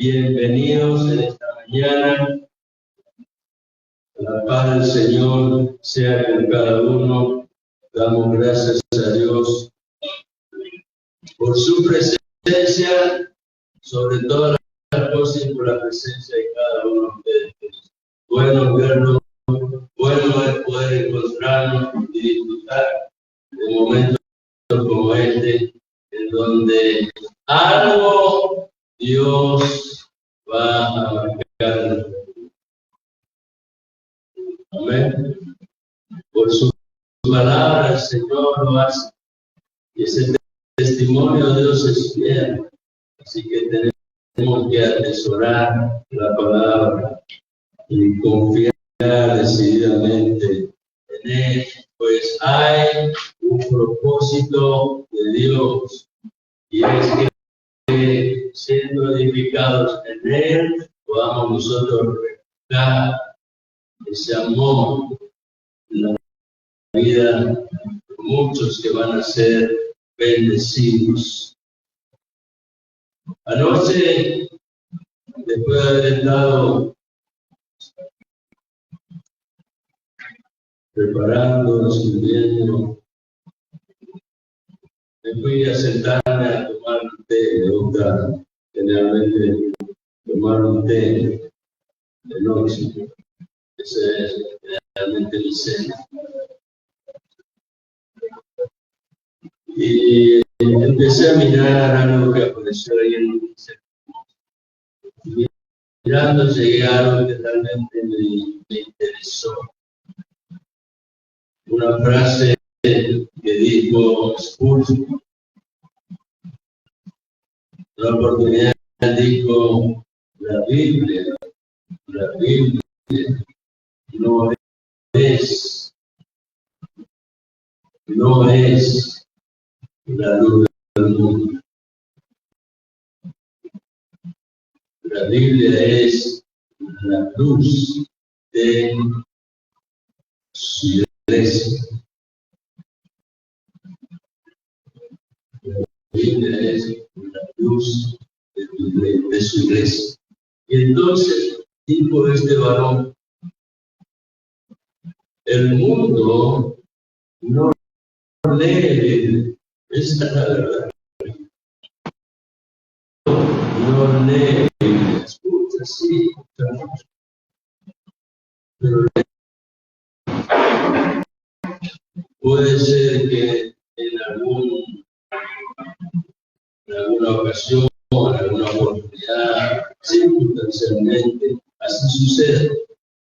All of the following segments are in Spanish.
Bienvenidos en esta mañana. La paz del Señor sea con cada uno. Damos gracias a Dios por su presencia, sobre todas las cosas y por la presencia de cada uno de ustedes. Bueno verlo, bueno es poder encontrarnos y disfrutar de momentos como este, en donde algo Dios va a marcar. Amén. Por su palabra el Señor lo hace. Y ese testimonio de Dios es fiel. Así que tenemos que atesorar la palabra y confiar decididamente en Él. Pues hay un propósito de Dios. Y es que siendo edificados en Él, podamos nosotros reflejar ese amor en la vida de muchos que van a ser bendecidos. Anoche, después de haber estado preparando, escribiendo, me fui a sentarme a tomar un té. Me gusta generalmente tomar un té de noche. Ese es realmente mi cena. Y empecé a mirar algo que apareció ahí en el cena. Mirando llegué a algo que realmente me interesó. Una frase que dijo Spurgeon. Una oportunidad dijo, la Biblia no es la luz del mundo. La Biblia es la luz de su iglesia. La Biblia es la luz de su iglesia. Y entonces dijo este varón, el mundo no lee, esa es la verdad. No lee, escucha, sí, escucha mucho. Pero puede ser que en alguna ocasión, en alguna oportunidad, circunstancialmente, así sucede,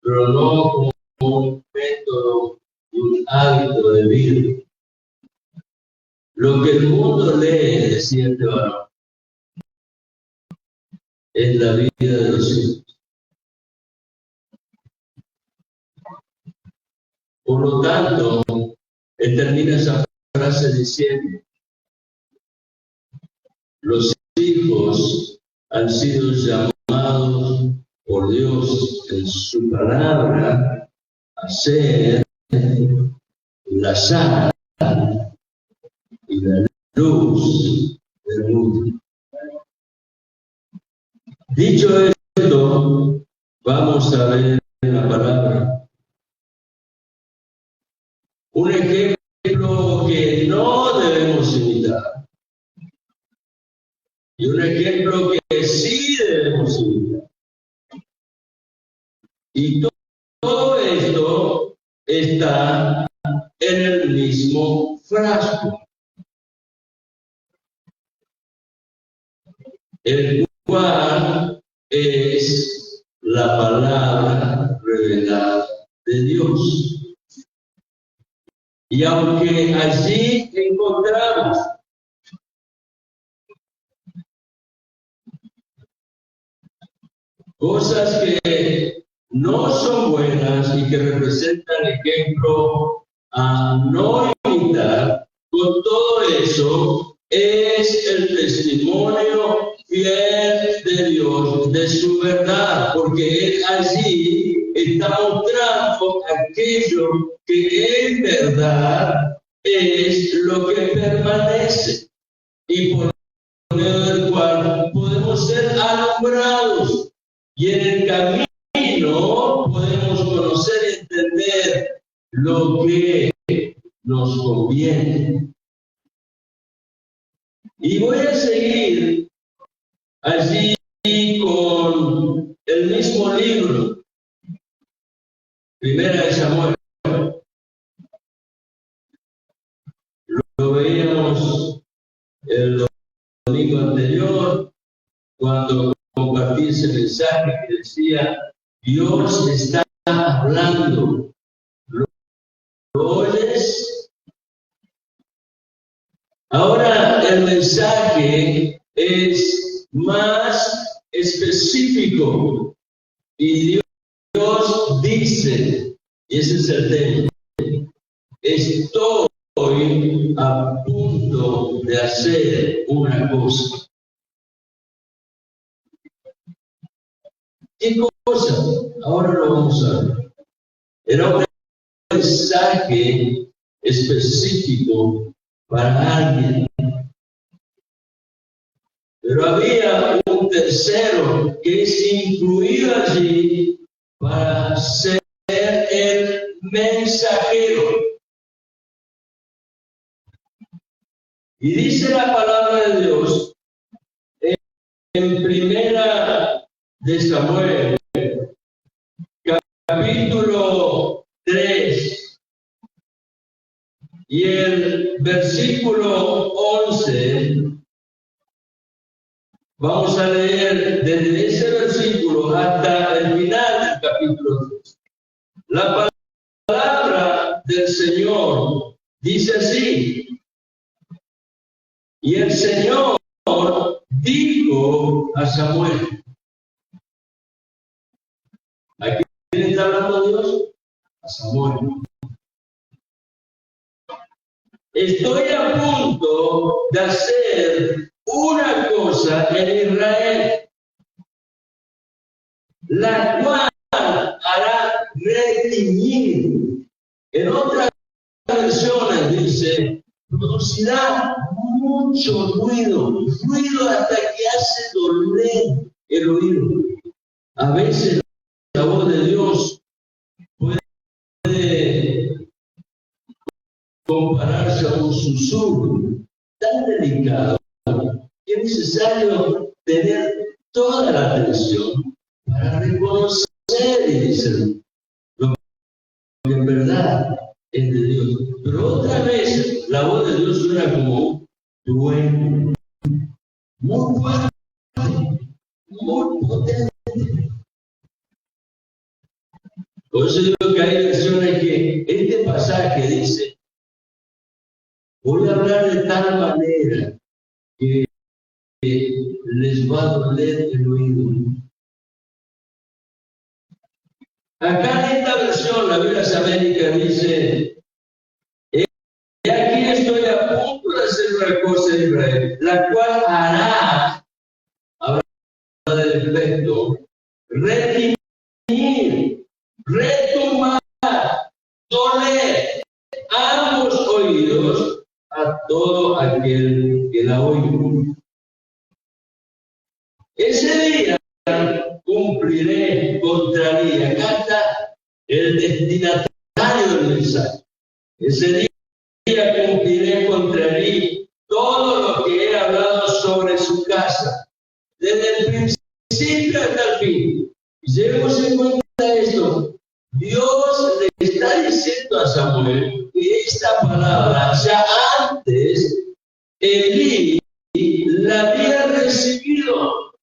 pero no como un método, un hábito de vida. Lo que el mundo lee, decía este varón, es la vida de los hijos. Por lo tanto, él termina esa frase diciendo, los hijos han sido llamados por Dios en su palabra a ser la sal y la luz del mundo. Dicho esto, vamos a ver la palabra. Un ejemplo que no debemos imitar. Y un ejemplo que sí debemos imitar. Y todo esto está en el mismo frasco, el cual es la palabra revelada de Dios. Y aunque allí encontramos cosas que no son buenas y que representan ejemplo a no imitar, con todo eso es el testimonio fiel de Dios, de su verdad, porque Él allí está mostrando aquello que en verdad es lo que permanece y por medio del cual podemos podemos ser alumbrados y en el camino podemos conocer y entender lo que nos conviene. Y voy a seguir allí con el mismo libro, Primera de Samuel. Lo veíamos el domingo anterior, cuando compartí ese mensaje que decía, Dios está hablando. ¿Lo oyes? Ahora el mensaje es más específico y Dios dice, y ese es el tema, estoy a punto de hacer una cosa. ¿Qué cosa? Ahora lo vamos a ver. Era un mensaje específico para alguien. Pero había un tercero que es incluido allí para ser el mensajero. Y dice la palabra de Dios en Primera de Samuel, capítulo 3, y el versículo 11, vamos a leer desde ese versículo hasta el final del capítulo 3. La palabra del Señor dice así, y el Señor dijo a Samuel, ¿a quién está hablando Dios? A Samuel. Estoy a punto de hacer una cosa en Israel, la cual hará redimir. En otras versiones dice, producirá mucho ruido hasta que hace doler el oído. A veces la voz de Dios puede compararse a un susurro tan delicado que es necesario tener toda la atención para reconocer y discernir lo que en verdad es de Dios. Pero otra vez la voz de Dios suena como un trueno, muy fuerte, muy potente. Por eso digo que hay versiones que este pasaje dice, voy a hablar de tal manera que les va a doler el oído. Acá en esta versión, la Biblia América dice, y aquí estoy a punto de hacer una cosa en Israel, la cual hará, habla del efecto, redimir, retumbar, doler ambos oídos a todo aquel que la oye. Ese día cumpliré contra mí. Acá está el destinatario del mensaje. Ese día cumpliré contra mí todo lo que he hablado sobre su casa, desde el principio hasta el fin. Y llevemos en cuenta esto. Dios le está diciendo a Samuel que esta palabra ya antes Elí la había recibido.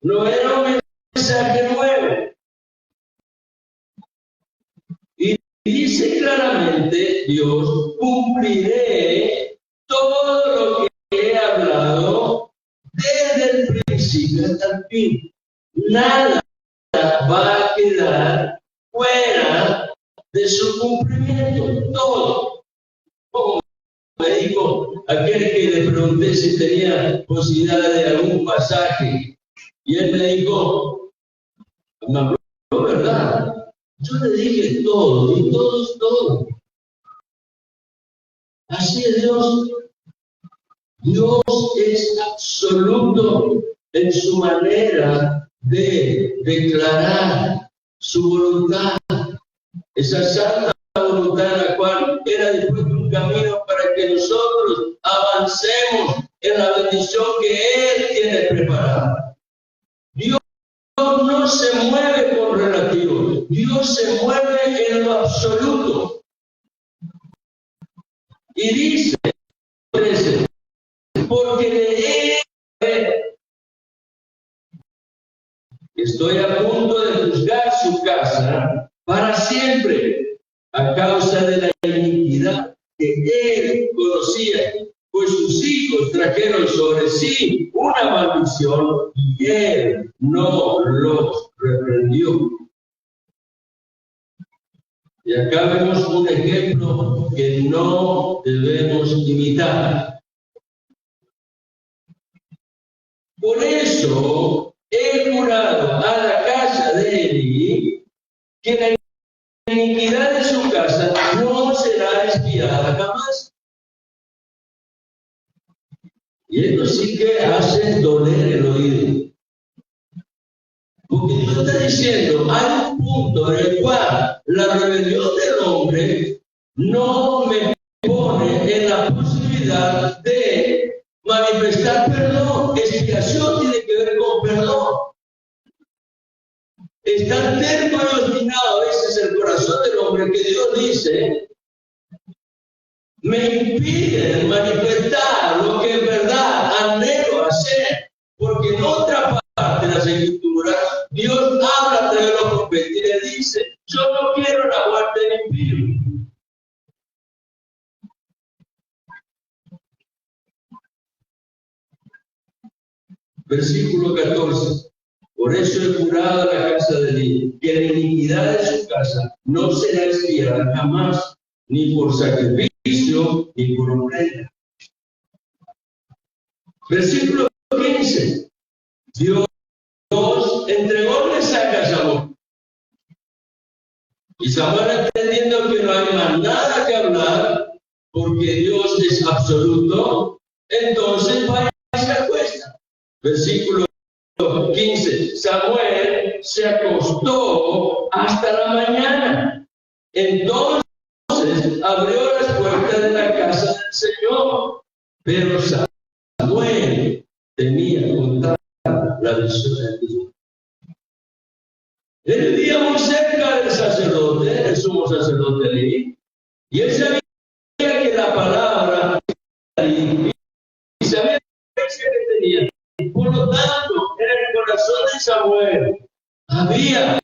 No era un mensaje nuevo. Y dice claramente Dios, cumpliré todo lo que he hablado desde el principio hasta el fin. Nada va a quedar fuera de su cumplimiento. Todo. Como me dijo aquel que le pregunté si tenía posibilidad de algún pasaje. Y él me dijo, me habló verdad. Yo le dije todo, y todo. Así es Dios. Dios es absoluto en su manera de declarar su voluntad, esa santa voluntad en la cual era después un camino para que nosotros avancemos en la bendición que Él tiene preparada. Dios no se mueve con relativo, Dios se mueve en lo absoluto. Y dice, porque de Él estoy a punto de juzgar su casa para siempre, a causa de la iniquidad que Él conocía, pues sus hijos trajeron sobre sí una maldición y Él no los reprendió. Y acá vemos un ejemplo que no debemos imitar. Por eso he jurado a la casa de Eli que la iniquidad de su casa no será expiada jamás. Y esto sí que hace doler el oído. Porque Dios está diciendo, hay un punto en el cual la rebelión del hombre no me pone en la posibilidad de manifestar perdón. Expiación tiene que ver con perdón. Es tan terco y obstinado a veces el corazón del hombre que Dios dice, me impide manifestar lo que en verdad anhelo hacer, porque en otra parte de las Escrituras Dios habla a través de los profetas y le dice, yo no quiero la muerte del impío. Versículo 14. Por eso he jurado a la casa de Eli que la iniquidad de su casa no será expiada jamás, ni por sacrificio, ni por ofrenda. Versículo 15. Dios entrególe saca a Samuel. Y Samuel, entendiendo que no hay más nada que hablar, porque Dios es absoluto, entonces vaya y se acuesta. Versículo 15. Samuel se acostó hasta la mañana. Entonces abrió las puertas de la casa del Señor. Pero Samuel temía contar la visión de Dios. Él vivía muy cerca del sacerdote, el sumo sacerdote Elí, y él sabía que la palabra y sabía la experiencia que tenía. Por lo tanto, en el corazón de Samuel había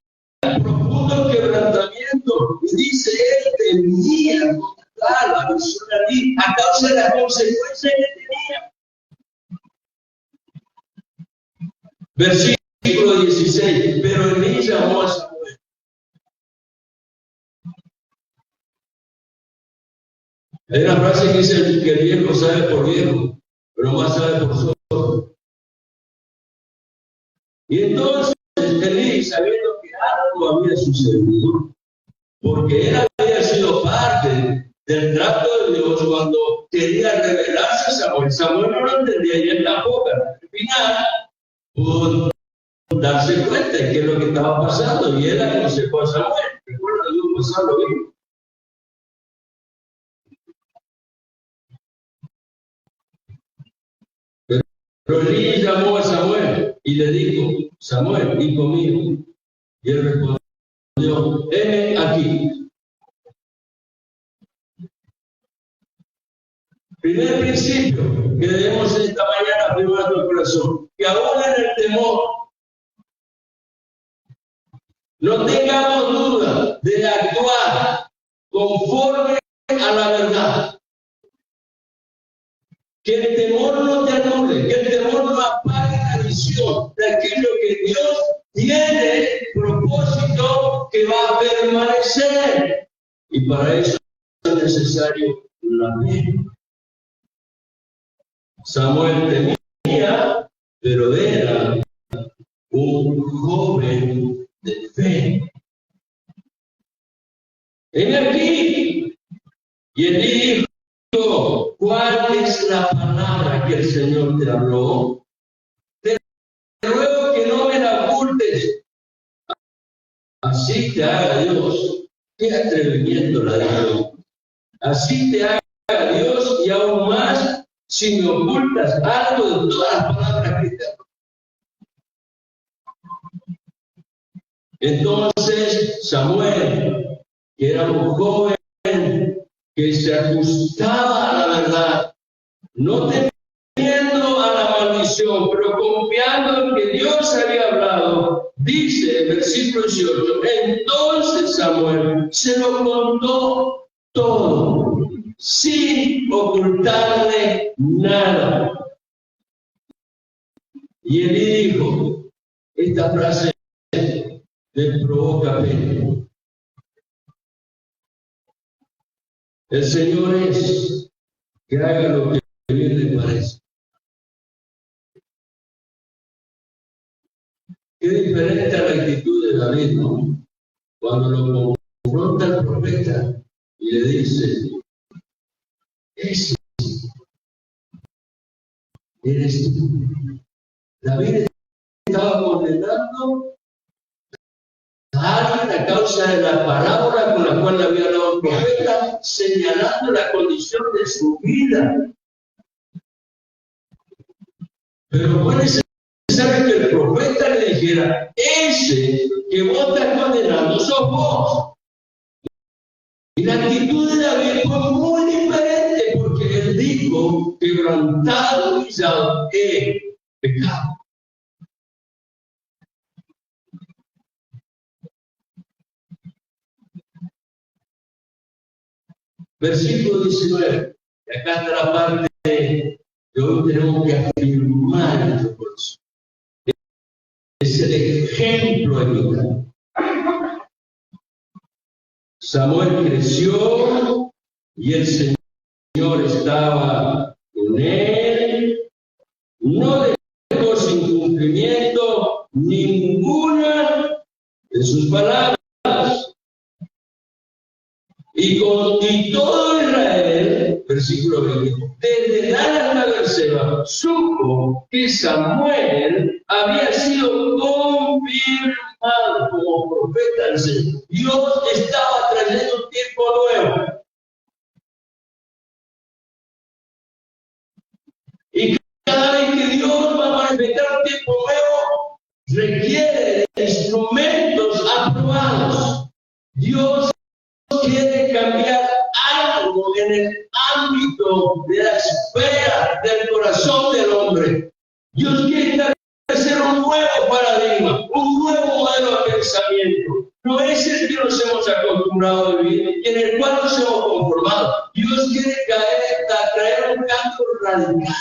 un profundo quebrantamiento, y dice él temía contar la visión de Elí a causa de la consecuencia que tenía. Versículo 16, pero Elí llamó a Samuel. Hay una frase que dice que el viejo sabe por viejo, pero más sabe por sordo. Y entonces Elí, sabiendo que algo había sucedido, porque él había sido parte del trato de Dios cuando quería revelarse a Samuel. Samuel no lo entendía y él tampoco. Al final pudo darse cuenta de qué es lo que estaba pasando y él aconsejó a Samuel. Recuerda, Dios pasando bien. Pero Elí llamó a Samuel y le dijo, Samuel, hijo mío. Y él respondió, heme aquí. Primer principio que debemos esta mañana afirmar en nuestro corazón, que aún en el temor no tengamos duda de actuar conforme a la verdad. Que el temor no te anule, que el temor no apague la visión de aquello que Dios tiene propósito que va a permanecer. Y para eso es necesario la fe. Samuel tenía, pero era un joven de fe. En aquí, y él dijo, ¿cuál es la palabra que el Señor te habló? ruego que no me la ocultes. Así te haga Dios. Qué atrevimiento la de Dios. Así te haga Dios y aún más si me ocultas algo de todas las palabras que te hago. Entonces Samuel, que era un joven que se ajustaba a la verdad, no temiendo a la maldición, pero confiando en que Dios había hablado, dice el versículo 18, entonces Samuel se lo contó todo, sin ocultarle nada. Y Elí dijo, esta frase le provoca pena. El Señor es que haga lo que bien le parece. Qué diferente a la actitud de David, ¿no? Cuando lo confronta el profeta y le dice, ese eres tú. David estaba condenando a alguien a causa de la parábola con la cual le había hablado el profeta, señalando la condición de su vida. Pero fue necesario que el profeta le dijera, ese que vos estás condenando sos vos. Y la actitud de David fue muy diferente porque él dijo, quebrantado, humillado, he pecado. Versículo 19. Y acá está la parte que hoy tenemos que afirmar en nuestro corazón. Es el ejemplo de vida. Samuel creció y el Señor estaba con él. No dejó sin cumplimiento ninguna de sus palabras. Y todo Israel, versículo 20, desde Dan hasta Beerseba, supo que Samuel había sido confirmado como profeta del Señor. Dios estaba trayendo un tiempo nuevo. Y cada vez que Dios va a manifestar un tiempo nuevo, requiere de instrumentos aprobados. Dios quiere cambiar algo en el ámbito de la esfera del corazón del hombre. Dios quiere establecer un nuevo paradigma, un nuevo modelo de pensamiento. No es el que nos hemos acostumbrado a vivir y en el cual nos hemos conformado. Dios quiere traer un cambio radical.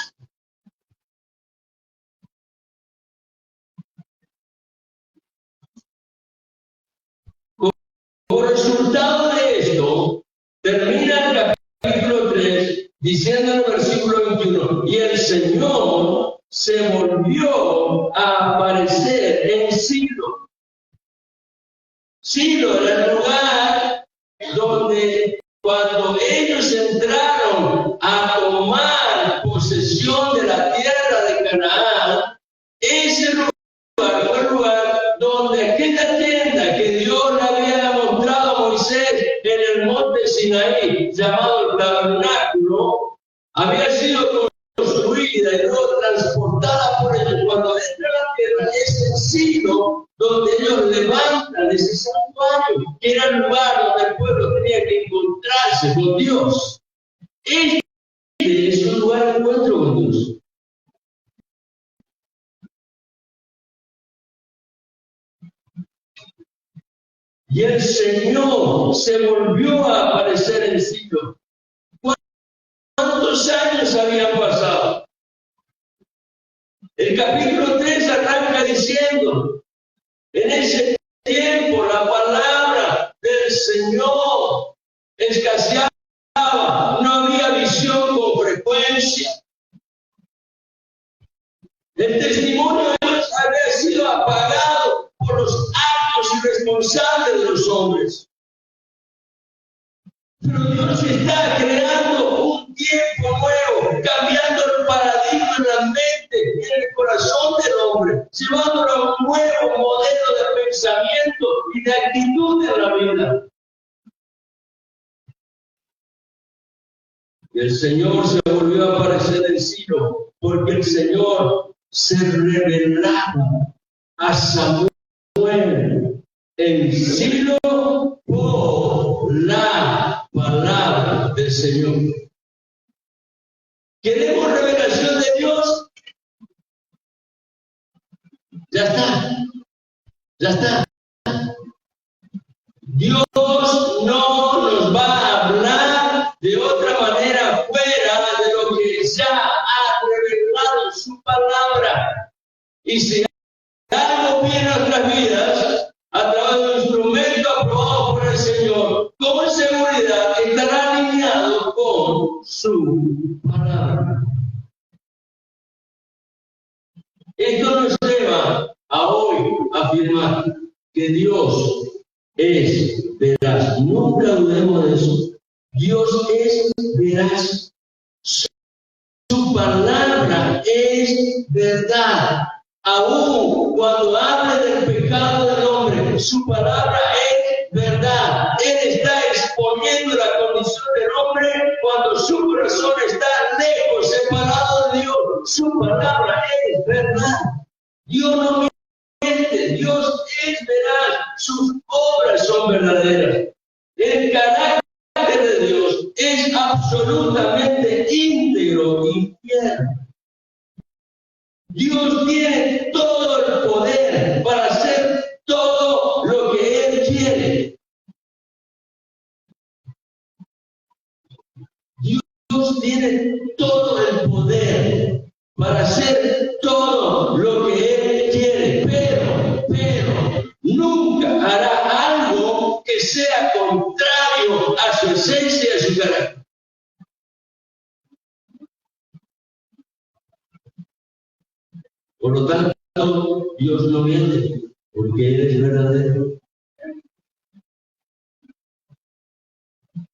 Como resultado de esto, termina el capítulo 3 diciendo en el versículo 21, y el Señor se volvió a aparecer en Silo. Silo era el lugar donde cuando ellos entraron a tomar posesión de la tierra de Canaán, ese lugar fue el lugar donde aquella tienda que Dios le había mostrado a Moisés en el monte Sinaí, llamado el tabernáculo, había sido construida y luego transportada por ellos. Cuando entra a la tierra es el Silo donde ellos levantan ese santuario, que era el lugar donde el pueblo tenía que encontrarse con Dios. Este es un lugar de encuentro con Dios. Y el Señor se volvió a aparecer en Silo. ¿Cuántos años habían pasado? El capítulo 3 arranca diciendo, en ese tiempo la palabra del Señor escaseaba, no había visión con frecuencia. El testimonio de Dios había sido apagado por los actos irresponsables de los hombres. Pero Dios está creando un tiempo nuevo, cambiando el paradigma en la mente y en el corazón del hombre. Se va Y el Señor se volvió a aparecer en Silo, porque el Señor se revelaba a Samuel en Silo por la palabra del Señor. ¿Queremos revelación de Dios? Ya está. Ya está. Dios no nos va a hablar de otra manera fuera de lo que ya ha revelado en su palabra. Y si algo viene a nuestras vidas a través de un instrumento aprobado por el Señor, con seguridad estará alineado con su palabra. Esto nos lleva a hoy afirmar que Dios es veraz. Nunca dudemos de eso. Dios es veraz. Su palabra es verdad. Aún cuando hable del pecado del hombre, su palabra es verdad. Él está exponiendo la condición del hombre cuando su corazón está lejos, separado de Dios. Su palabra es verdad. Dios no miente, Dios es veraz, sus obras son verdaderas. El carácter de Dios es absolutamente íntegro y fiel. Dios tiene todo el poder para hacer todo lo que Él quiere. Dios tiene todo el poder para hacer todo lo que Él quiere, pero nunca hará algo que sea contrario a su esencia y a su carácter. Por lo tanto, Dios no miente, porque Él es verdadero.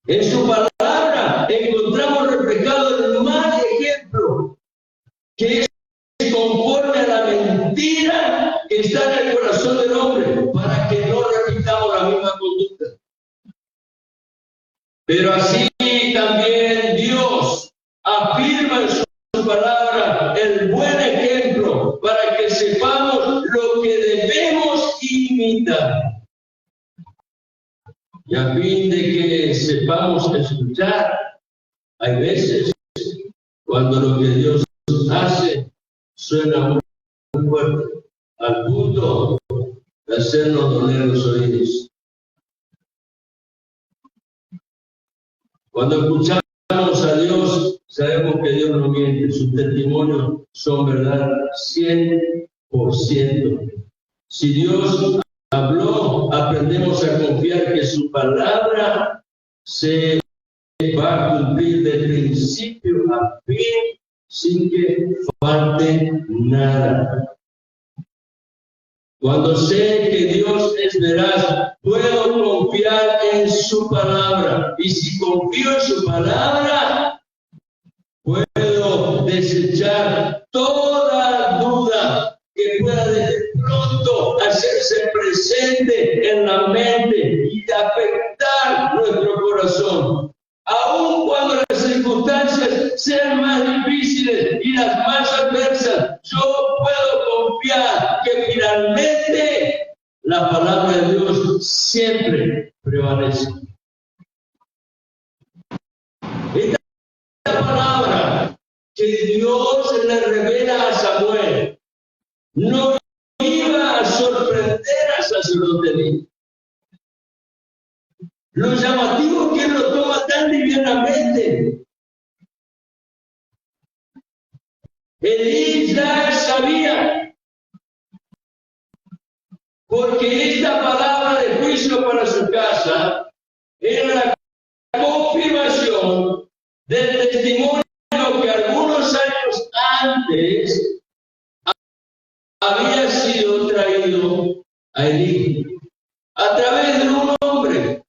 En su palabra encontramos reflejado el mal ejemplo, que es conforme a la mentira que está en el corazón del hombre, para que no repitamos la misma conducta. Pero así también Dios afirma en su palabra el buen ejemplo para que sepamos lo que debemos imitar. Y a fin de que sepamos escuchar, hay veces cuando lo que Dios hace suena muy fuerte, al punto de hacernos doler los oídos. Cuando escuchamos a Dios, sabemos que Dios no miente, sus testimonios son verdad 100%. Si Dios habló, aprendemos a confiar que su palabra se va a cumplir de principio a fin sin que falte nada. Cuando sé que Dios es veraz, puedo confiar en su palabra. Y si confío en su palabra, puedo desechar toda duda que pueda de pronto hacerse presente en la mente y afectar nuestro corazón. Aun cuando las circunstancias sean más difíciles y las más adversas, yo puedo confiar que finalmente la palabra de Dios siempre prevalece. Esta palabra que Dios le revela a Samuel no iba a sorprender al sacerdote Elí. Lo llamativo es que él lo toma tan livianamente. Elí ya sabía, porque esta palabra de juicio para su casa era la confirmación del testimonio que algunos años antes había sido traído a Elí a través de un hombre.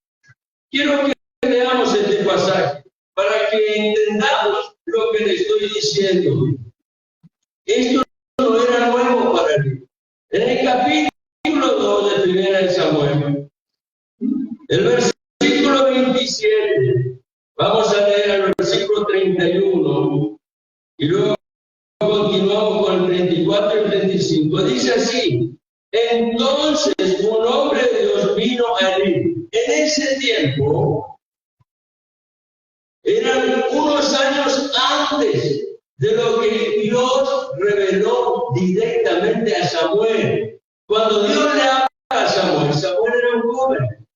Quiero que leamos este pasaje para que entendamos lo que le estoy diciendo. Esto no era nuevo para él. En el capítulo 2 de 1 Samuel, el versículo 27, vamos a leer el versículo 30. 31, y luego continuamos con el 34 y el 35. Dice así: entonces un hombre de Dios vino a Elí. En ese tiempo, eran unos años antes de lo que Dios reveló directamente a Samuel. Cuando Dios le habla a Samuel, Samuel era un joven.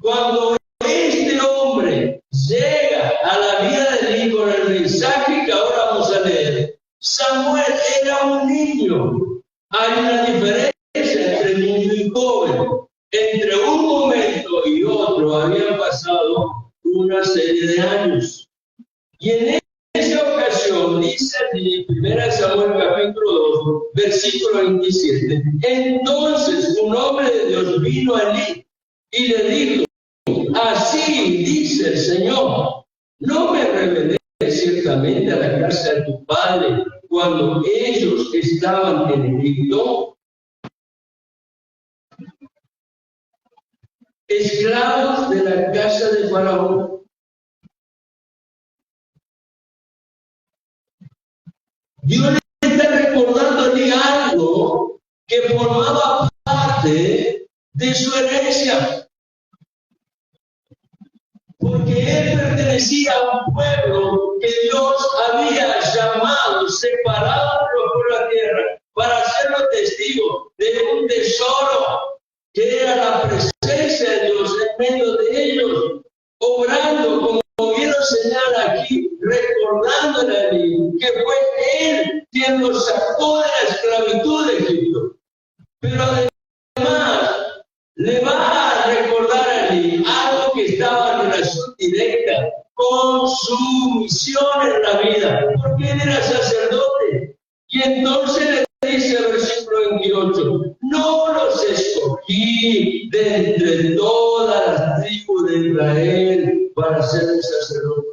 Cuando este hombre llega a la vida de Elí con el mensaje que ahora vamos a leer, Samuel era un niño. Hay una diferencia entre niño y joven. Entre un momento y otro habían pasado una serie de años. Y en esa ocasión dice en 1 Samuel capítulo 2, versículo 27, entonces un hombre de Dios vino a Elí y le dijo: así dice el Señor, no me revelé ciertamente a la casa de tu padre cuando ellos estaban en Egipto, esclavos de la casa de Faraón. Dios le está recordando a Elí algo que formaba parte de su herencia, porque él pertenecía a un pueblo que Dios había llamado, separado por la tierra, para hacerlo testigo de un tesoro que era la presencia de Dios en medio de ellos, obrando, como bien lo señala aquí, recordándole a Elí que fue él quien los sacó de la esclavitud de Egipto. Pero además le va a recordar a Elí algo que estaba en relación directa con su misión en la vida, porque él era sacerdote. Y entonces le dice el versículo 28, no los escogí de entre todas las tribus de Israel para ser sacerdote.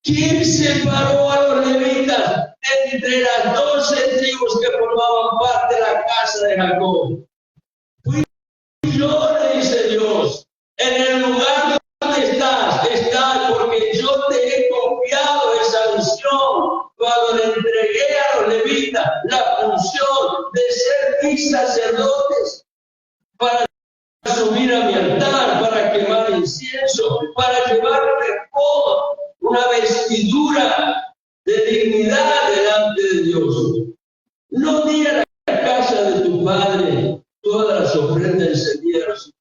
¿Quién separó a los levitas de entre las 12 tribus que formaban parte de la casa de Jacob? Fui yo, le dice Dios, en el lugar donde estás porque yo te he confiado esa misión cuando le entregué a los levitas la función de ser mis sacerdotes para subir a mi altar, para quemar incienso, para llevar mejor una vestidura de dignidad delante de Dios. No di a la casa de tu padre todas las ofrendas encendidas.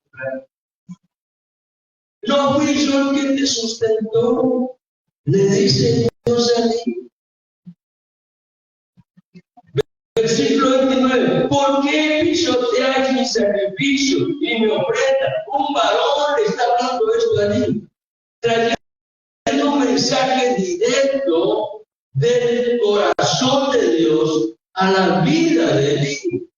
No fui yo el que te sustentó, le dice Dios a ti. Versículo 29, ¿por qué pisoteáis mi sacrificio y mi ofrenda? Un varón le está hablando esto allí, trayendo un mensaje directo del corazón de Dios a la vida de Elí.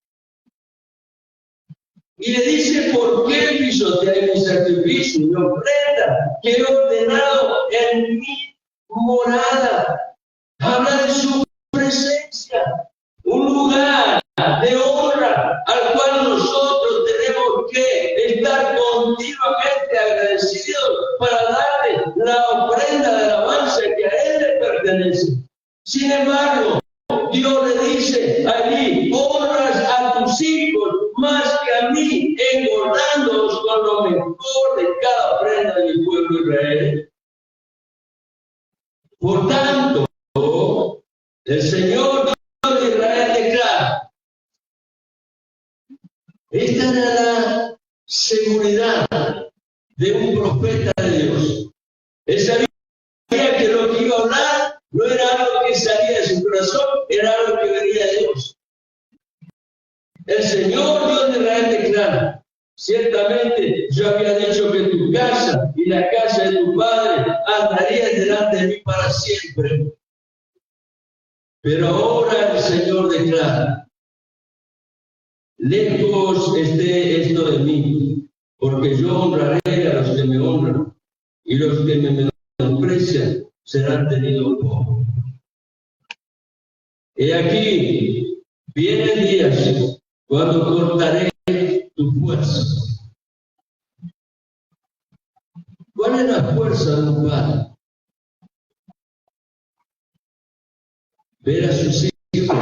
Y le dice, ¿por qué pisoteáis mi sacrificio y mi ofrenda que he ordenado en mi morada? Habla de su presencia, un lugar de honra al cual nosotros tenemos que estar continuamente agradecidos para darle la ofrenda de alabanza que a él le pertenece. Sin embargo, Dios le dice allí, honras a tus hijos más que a mí, engordándolos con lo mejor de cada ofrenda de mi pueblo Israel. Por tanto, el Señor Dios de Israel declara, esta era la seguridad de un profeta de Dios. Él sabía que lo que iba a hablar no era algo que salía de su corazón, era algo que venía de Dios. El Señor Dios de Israel declara, ciertamente yo había dicho que tu casa y la casa de tu padre andarían delante de mí para siempre. Pero ahora el Señor declara, lejos esté esto de mí, porque yo honraré a los que me honran, y los que me menosprecian serán tenidos poco. He aquí, vienen días cuando cortaré tu fuerza. ¿Cuál es la fuerza de un padre? ver a sus hijos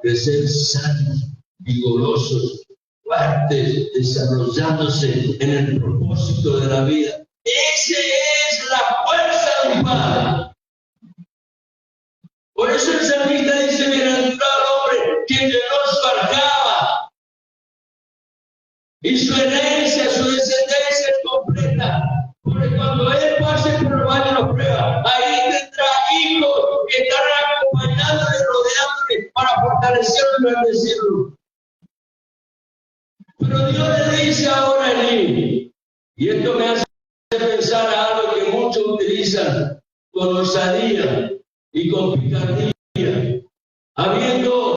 crecer sanos, vigorosos, fuertes, desarrollándose en el propósito de la vida. Esa es la fuerza de un padre. Por eso el salmista dice: bienaventurado el hombre que llenó su arcaba y su herencia, su descendencia es completa. Porque cuando él pase por el valle de la prueba, ahí tendrá hijos que estarán acompañándole, rodeándole para fortalecerlo y bendecirlo. Pero Dios le dice ahora a él, y esto me hace pensar a algo que muchos utilizan con osadía y con picardía, habiendo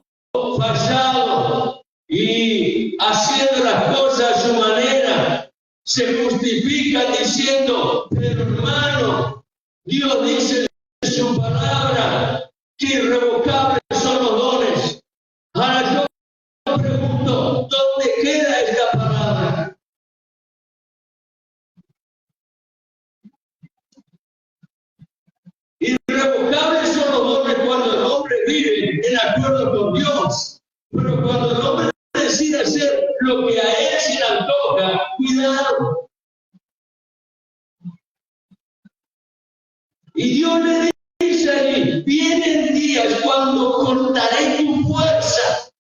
fallado y haciendo las cosas a su manera, se justifican diciendo: pero hermano, Dios dice en su palabra que irrevocables son los dones. Ahora yo pregunto: ¿dónde queda esta palabra? Irrevocables son los dones cuando el hombre vive en acuerdo con Dios. Pero cuando el hombre decide hacer lo que a él se le antoja, cuidado. Y Dios le dice allí: vienen días cuando cortaré tu fuerza.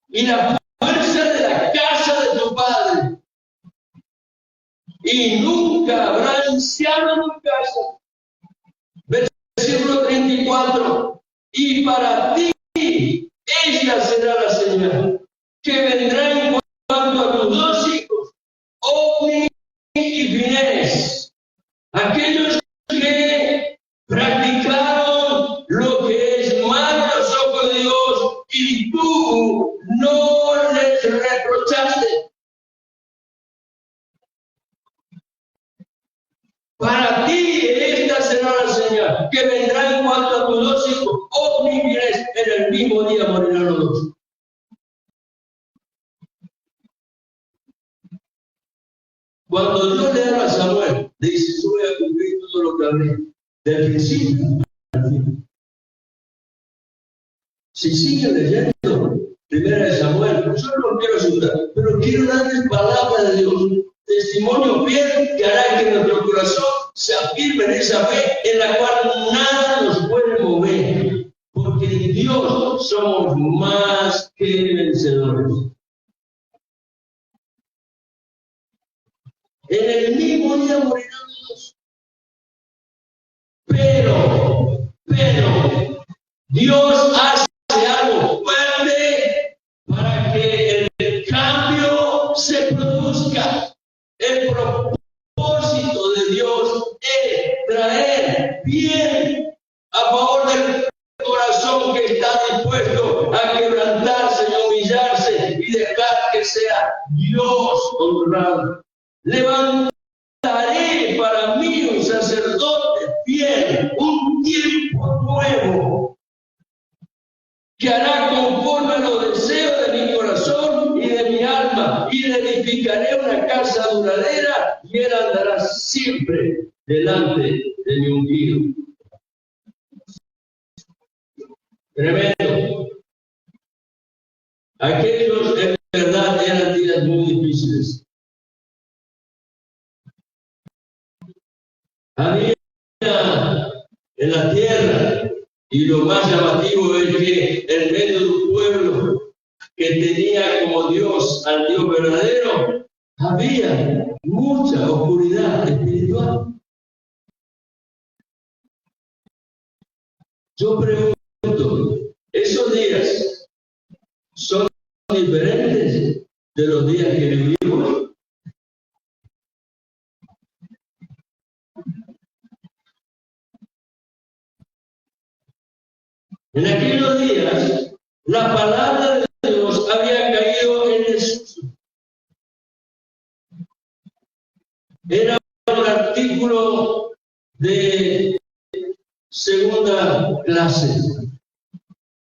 Y la fuerza de la casa de tu padre. Y nunca habrá anciano en tu casa. Versículo 34. Y para ti ella será la señal que vendrá en cuanto a tus dos hijos, Ofni y Finés, aquellos que practicaron lo que es malo a los ojos de Dios, y tú no les reprochaste. Para ti esta será la señal que vendrá en cuanto a tus dos hijos, Ofni y Finés, en el mismo día morirán los dos. Cuando Dios le habla a Samuel, le dice: yo voy a cumplir todo lo que hablé, del principio al fin. Si siguen leyendo Primera de Samuel, yo no quiero asustar, pero quiero darles palabra de Dios, testimonio fiel que hará que nuestro corazón se afirme en esa fe en la cual nada nos puede mover, porque en Dios somos más que vencedores. En el mismo día morirán todos. Pero Dios hace algo fuerte para que el cambio se produzca. El propósito de Dios es traer bien a favor del corazón que está dispuesto a quebrantarse y humillarse y dejar que sea Dios honrado. Levantaré para mí un sacerdote fiel, un tiempo nuevo, que hará conforme a los deseos de mi corazón y de mi alma, y le edificaré una casa duradera, y él andará siempre delante de mi ungido. Tremendo. Aquellos en verdad eran días muy difíciles. Había en la tierra, y lo más llamativo es que en medio de un pueblo que tenía como Dios al Dios verdadero, había mucha oscuridad espiritual. Yo pregunto, ¿esos días son diferentes de los días que vivimos? En aquellos días, la palabra de Dios había caído en desuso. Era un artículo de segunda clase.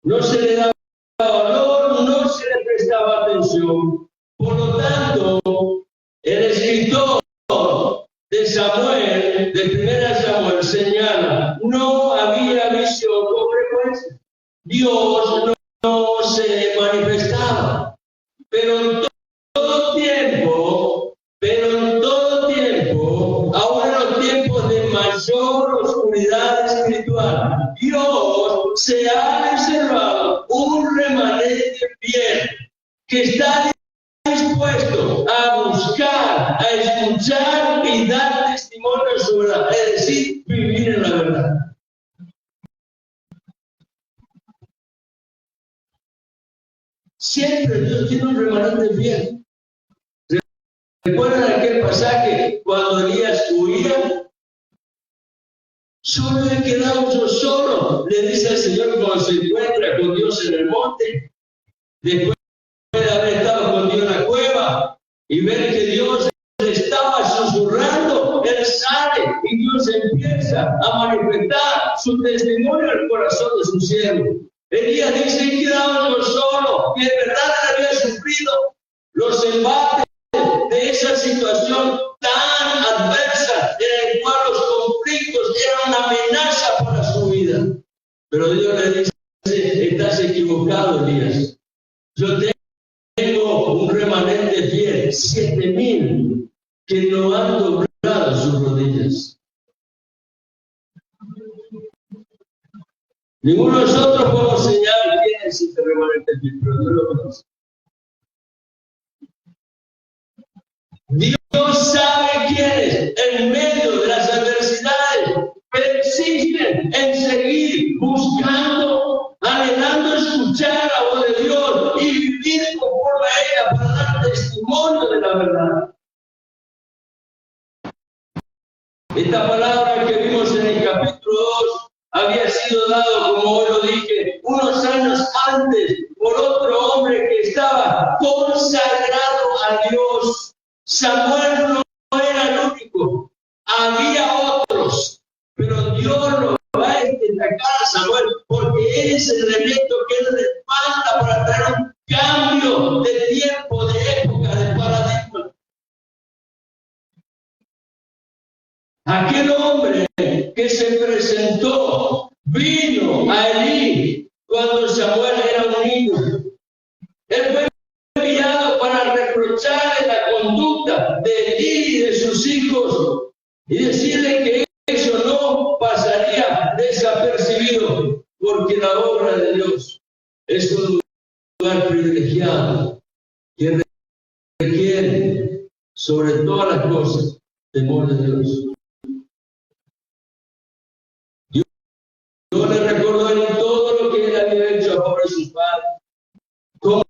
No se le daba valor, no se le prestaba atención. Por lo tanto, el escritor de Samuel, de primera Samuel, señala, no había visión con frecuencia. Dios no se manifestaba, pero en todo tiempo, ahora en los tiempos de mayor oscuridad espiritual, Dios se ha reservado un remanente fiel que está dispuesto a buscar, a escuchar y dar testimonio de su verdad, es decir, vivir en la verdad. Siempre Dios tiene un remanente fiel. ¿Recuerdan aquel pasaje cuando Elías huía? Solo he quedado yo solo, le dice al Señor cuando se encuentra con Dios en el monte. Después de haber estado con Dios en la cueva y ver que Dios le estaba susurrando, él sale y Dios empieza a manifestar su testimonio al corazón de su siervo. Elías dice, he quedado yo solo, y en verdad había sufrido los embates de esa situación tan adversa en el cual los conflictos eran una amenaza para su vida. Pero Dios le dice, estás equivocado, Elías. Yo tengo un remanente fiel, 7,000 que no han doblado sus rodillas. Ninguno de nosotros podemos señalar quién es este remanente fiel, pero Dios lo conoce. Dios sabe quiénes en medio de las adversidades persisten en seguir buscando, anhelando escuchar la voz de Dios y vivir conforme a ella para dar testimonio de la verdad. Esta palabra que vimos en el capítulo 2 había sido dado, como hoy lo dije, unos años antes por otro hombre que estaba consagrado a Dios. Samuel no era el único, había otros, pero Dios lo va a destacar a Samuel porque él es el elemento que él respalda para traer un cambio de tiempo, de época, de paradigma. Aquel hombre que se presentó, vino a Elí cuando Samuel era un niño. Él fue enviado para reprocharle la conducta de Elí y de sus hijos y decirle que eso no pasaría desapercibido, porque la obra de Dios es un lugar privilegiado que requiere, sobre todas las cosas, temor de Dios. Dios le recordó en todo lo que él había hecho a favor de sus padres, cómo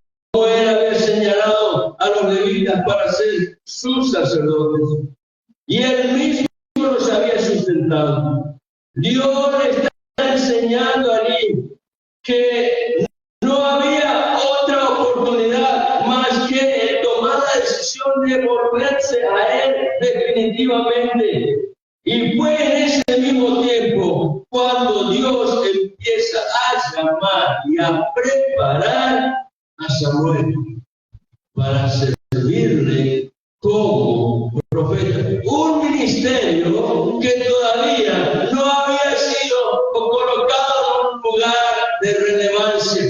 él había señalado a los levitas para ser sus sacerdotes, y él mismo los había sustentado. Dios le está enseñando a Elí que no había otra oportunidad más que tomar la decisión de volverse a él definitivamente. Y fue en ese mismo tiempo cuando Dios empieza a llamar y a preparar a Samuel para servirle como profeta. Un ministerio que todavía no había sido colocado en un lugar de relevancia.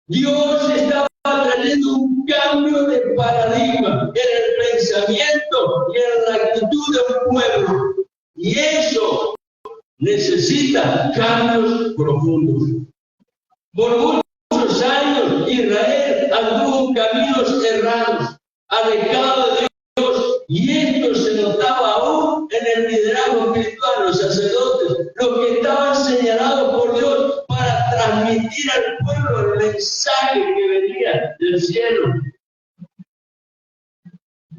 Dios estaba trayendo un cambio de paradigma en el pensamiento y en la actitud de un pueblo. Y eso necesita cambios profundos. Por muchos años Israel anduvo en caminos errados, alejado de Dios, y esto se notaba aún en el liderazgo espiritual, los sacerdotes, los que estaban señalados por Dios para transmitir al pueblo el mensaje que venía del cielo.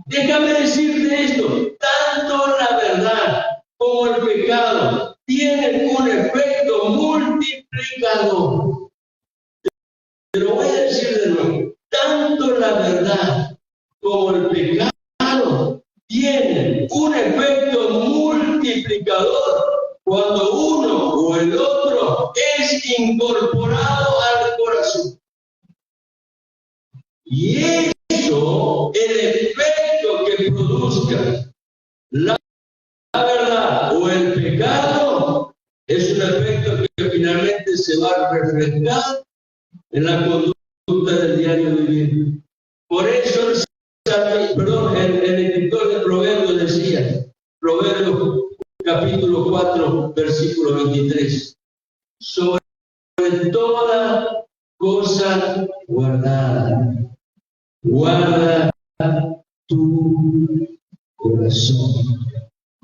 Déjame decirte esto, tanto la verdad como el pecado tienen un efecto multiplicador. Te lo voy a decir de nuevo, tanto la verdad como el pecado tienen un efecto multiplicador cuando uno o el otro es incorporado al corazón. Y eso, el efecto que produzca realmente se va a reflejar en la conducta del diario vivir. Por eso el escritor de Proverbios decía, Proverbios capítulo 4, versículo 23, sobre toda cosa guardada, guarda tu corazón,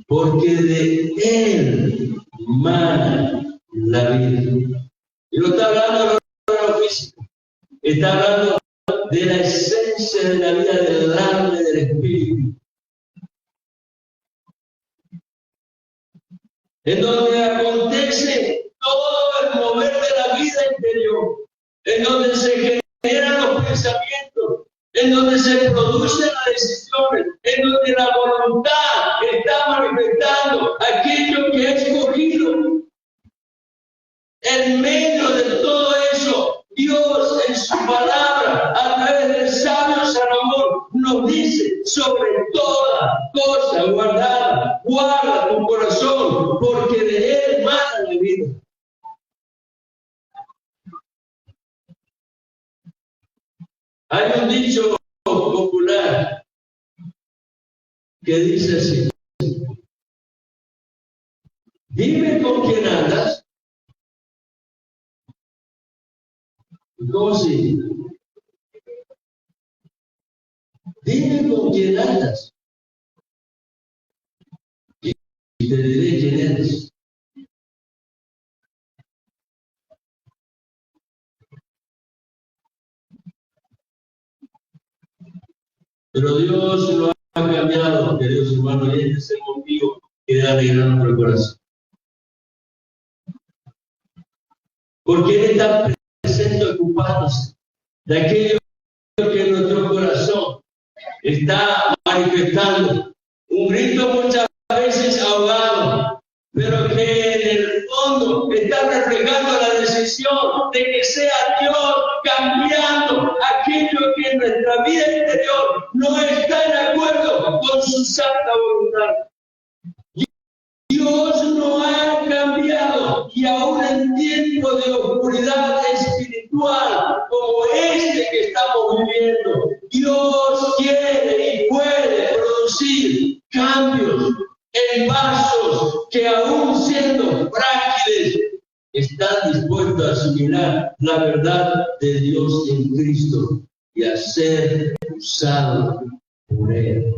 porque de él mana la vida. Y no está hablando de lo físico, está hablando de la esencia de la vida, del alma y del espíritu, en donde acontece todo el mover de la vida interior, en donde se generan los pensamientos, en donde se producen las decisiones, en donde la voluntad está manifestando aquello que es escogido. En medio de todo eso, Dios en su palabra, a través del sabio Salomón, nos dice: sobre toda cosa guardada, guarda tu corazón, porque de él mana la vida. Hay un dicho popular que dice así: dime con quién andas. ¿Cómo si? Dime con quién andas y te diré quién eres. Pero Dios lo ha cambiado, queridos hermanos, y este es el motivo que da alegrar nuestro corazón. Porque Él está presente, ocupándose de aquello que en nuestro corazón está manifestando. Un grito muchas veces ahogado, pero que en el fondo está reflejando la decisión de que sea Dios cambiando aquello que en nuestra vida interior no está de acuerdo con su santa voluntad. Dios no ha cambiado, y aún en tiempo de oscuridad espiritual como este que estamos viviendo, Dios quiere y puede producir cambios en vasos que, aún siendo frágiles, están dispuestos a asimilar la verdad de Dios en Cristo y a ser usados por Él.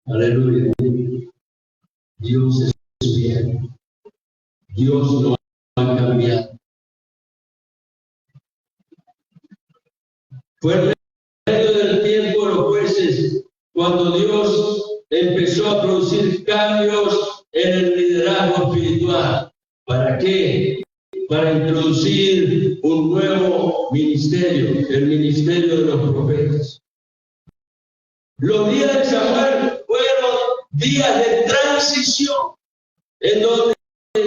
Aleluya. Dios es bien. Dios no ha cambiado. Fue en medio del tiempo de los jueces cuando Dios empezó a producir cambios en el liderazgo espiritual. ¿Para qué? Para introducir un nuevo ministerio, el ministerio de los profetas. Los días de Samuel fueron días de transición, en donde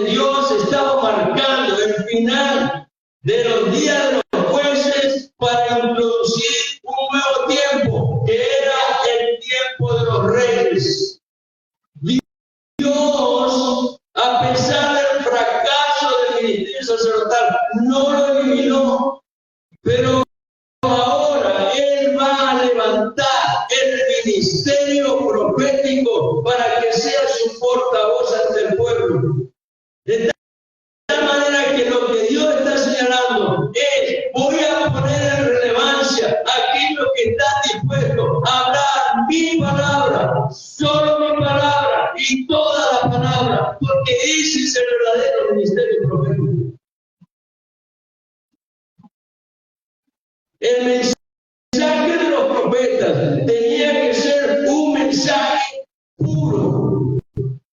Dios estaba marcando el final de los días de los jueces para introducir un nuevo tiempo, que era el tiempo de los reyes. Dios, a pesar del fracaso del ministerio sacerdotal, no lo eliminó, pero ahora Él va a levantar el ministerio profético para que sea su portavoz ante el pueblo. De tal manera que lo que Dios está señalando es: voy a poner en relevancia aquello que está dispuesto a hablar mi palabra, solo mi palabra y toda la palabra, porque ese es el verdadero ministerio profético. El mensaje de los profetas tenía que ser un mensaje puro,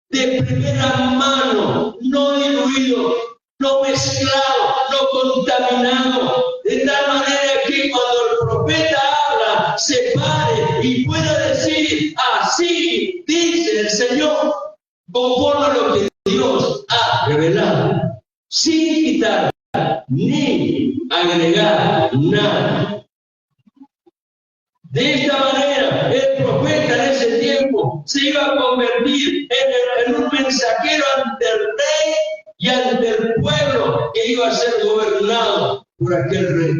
de primera mano, no diluido, no mezclado, no contaminado, de tal manera que cuando el profeta habla, se pare y pueda decir: así dice el Señor, conforme a lo que Dios ha revelado, sin quitar ni agregar nada. De esta manera, el profeta profeta en ese tiempo se iba a convertir en un mensajero ante el rey y ante el pueblo que iba a ser gobernado por aquel rey.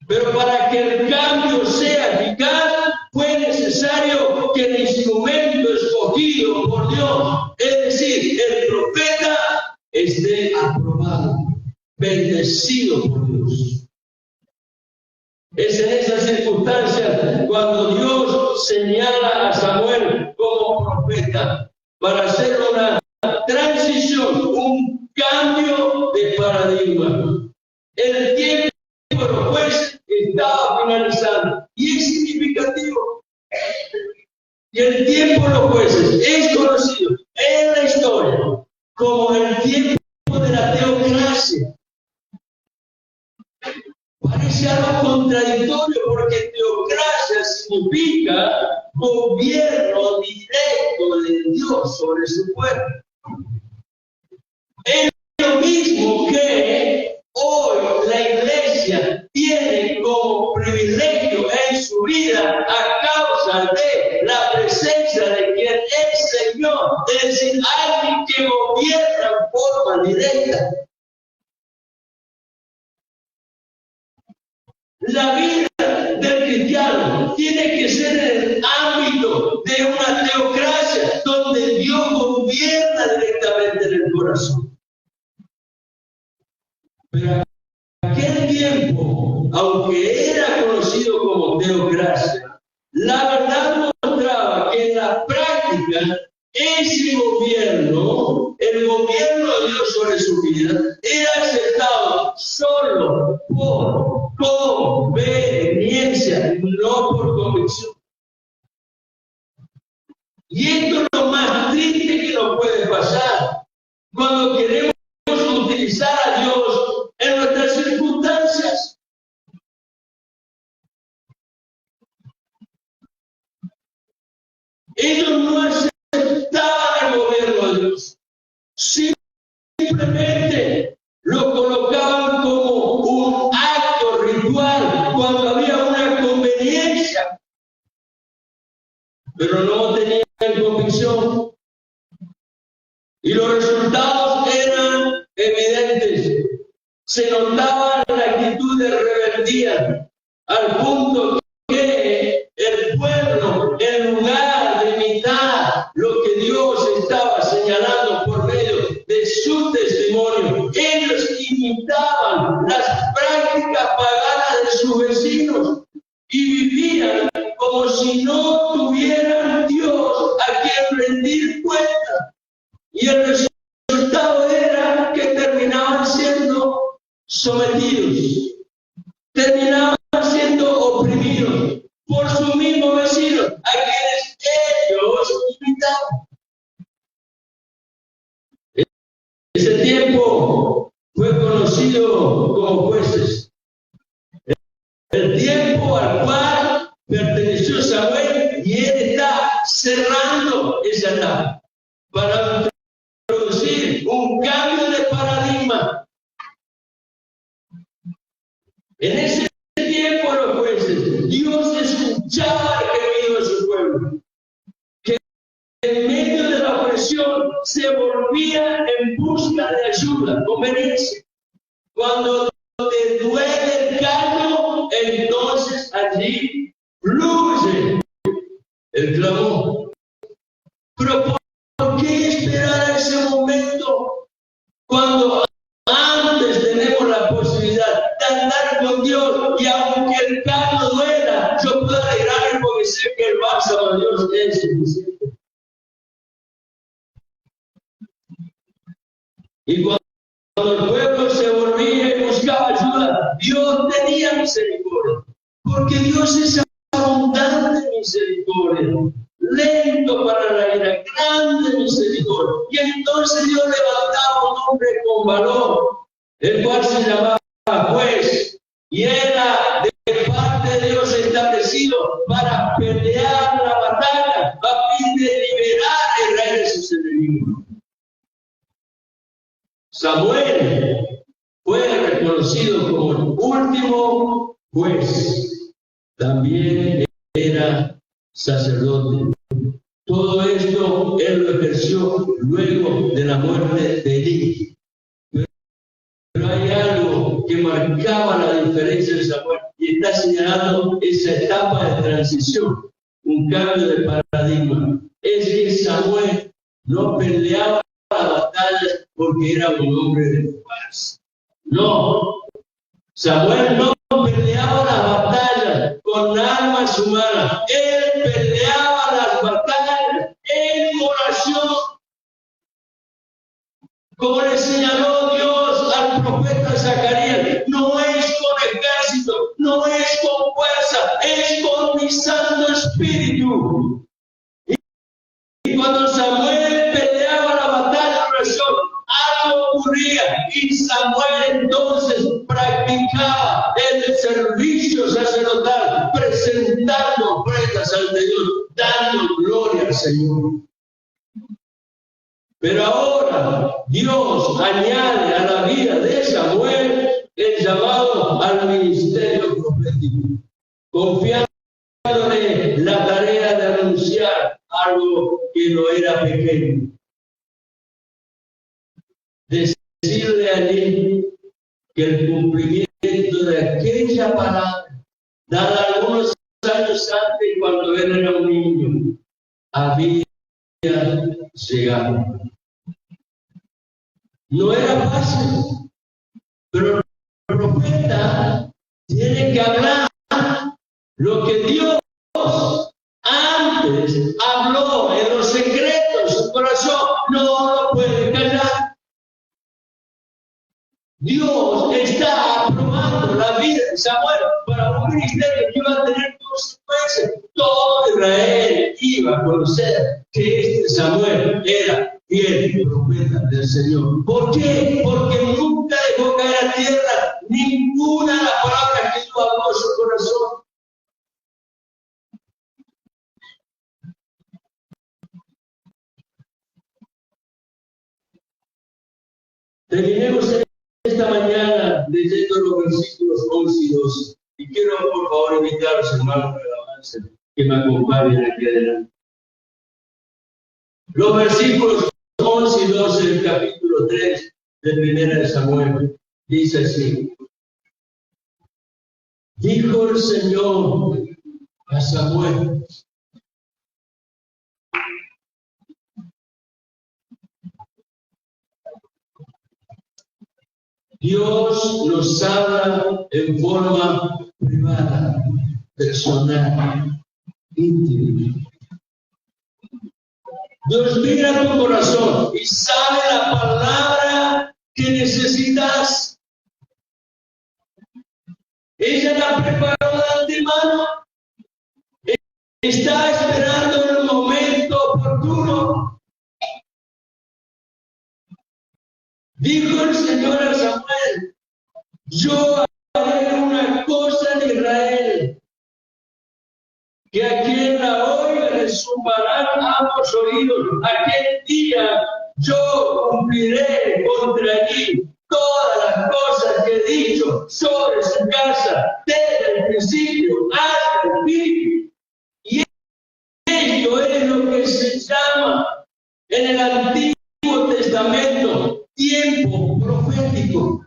Pero para que el cambio sea eficaz, fue necesario que el instrumento escogido por Dios, es decir, el profeta, esté aprobado, bendecido por Dios. Es en esas circunstancias cuando Dios señala a Samuel como profeta para hacer una transición, un cambio de paradigma. El tiempo de los jueces estaba finalizando y es significativo. Y el tiempo de los jueces es conocido en la historia como el tiempo de la teocracia. Parece algo contradictorio porque teocracia significa gobierno directo de Dios sobre su pueblo. Es lo mismo que hoy la iglesia tiene como privilegio en su vida a causa de la presencia de quien es Señor, es decir, alguien que gobierna en forma directa. La vida del cristiano tiene que ser en el ámbito de una teocracia donde Dios gobierna directamente en el corazón. Pero en aquel tiempo, aunque era conocido como teocracia, la verdad mostraba que en la práctica ese gobierno, el gobierno de Dios sobre su vida, era aceptado solo por conveniencia, no por convicción. Y esto es lo más triste que nos puede pasar cuando queremos utilizar a Dios en nuestras circunstancias. Ellos no aceptaban el gobierno de Dios. Simplemente lo colocaban como un acto ritual cuando había una conveniencia, pero no tenían convicción. Y los resultados eran evidentes. Se notaba la actitud de rebeldía, al punto que el pueblo, en lugar de imitar lo que Dios estaba señalando por medio de su testimonio, ellos imitaban las prácticas paganas de sus vecinos y vivían como si no tuvieran Dios a quien rendir cuenta. Y el resultado era que terminaban siendo sometidos, terminaban siendo oprimidos por sus mismos vecinos, a quienes ellos imitaban. Ese tiempo fue conocido como jueces. El tiempo al cual perteneció Samuel, y él está cerrando esa etapa para producir un cambio de paradigma. En ese tiempo los jueces, Dios escuchaba el gemido de su pueblo, que en medio de la opresión se volvía en busca de ayuda, conveniencia. Cuando te duele el callo, entonces allí fluye el clamor. Pero ¿por qué esperar a ese momento cuando antes tenemos la posibilidad de andar con Dios y aunque el callo duela, yo puedo alegrarme porque sé que el bálsamo de Dios es suficiente? Y cuando el pueblo se volvía y buscaba ayuda, Dios tenía misericordia, porque Dios es abundante misericordia, lento para la ira, grande misericordia. Y entonces Dios levantaba un hombre con valor, el cual se llamaba juez, y era de parte de Dios establecido para pelear la batalla, a fin de liberar a Israel de sus enemigos. Samuel fue reconocido como el último juez. También era sacerdote. Todo esto él lo ejerció luego de la muerte de Elí. Pero hay algo que marcaba la diferencia de Samuel y está señalando esa etapa de transición, un cambio de paradigma. Es que Samuel no peleaba las batallas porque era un hombre de fuerza. No, Samuel no peleaba las batallas con armas humanas. Él peleaba las batallas en oración. Como le señaló Dios al profeta Zacarías, no es con ejército, no es con fuerza, es con mi Santo Espíritu. Y cuando Samuel peleaba la batalla en oración, algo ocurría y Samuel entonces practicaba el servicio sacerdotal, presentando ofrendas al Señor, dando gloria al Señor. Pero ahora Dios añade a la vida de Samuel el llamado al ministerio profético, confiándole la tarea de anunciar algo que no era pequeño. Decirle a él que el cumplimiento de aquella palabra, dada algunos años antes, cuando él era un niño, había llegado. No era fácil, pero el profeta tiene que hablar lo que Dios antes habló en los secretos de su corazón, no lo puede callar. Dios está aprobando la vida de Samuel para un ministerio que iba a tener consecuencias. Todo Israel iba a conocer que este Samuel era fiel profeta del Señor. ¿Por qué? Porque nunca dejó caer a tierra ninguna de las palabras que Dios habló en su corazón. Terminemos esta mañana leyendo los versículos 11 y 12. Y quiero, por favor, invitar a los hermanos de alabanza que me acompañen aquí adelante. Los versículos 11 y 12 del capítulo 3 de Primera de Samuel dice así: dijo el Señor a Samuel: Dios nos habla en forma privada, personal, íntima. Dios mira tu corazón y sabe la palabra que necesitas. Ella la preparó de antemano. Está esperando el momento oportuno. Dijo el Señor a Samuel: yo haré una cosa en Israel, que a quien la oiga le zumbarán ambos oídos. Aquel día yo cumpliré contra allí todas las cosas que he dicho sobre su casa desde el principio hasta el fin. Y esto es lo que se llama en el Antiguo Testamento tiempo profético.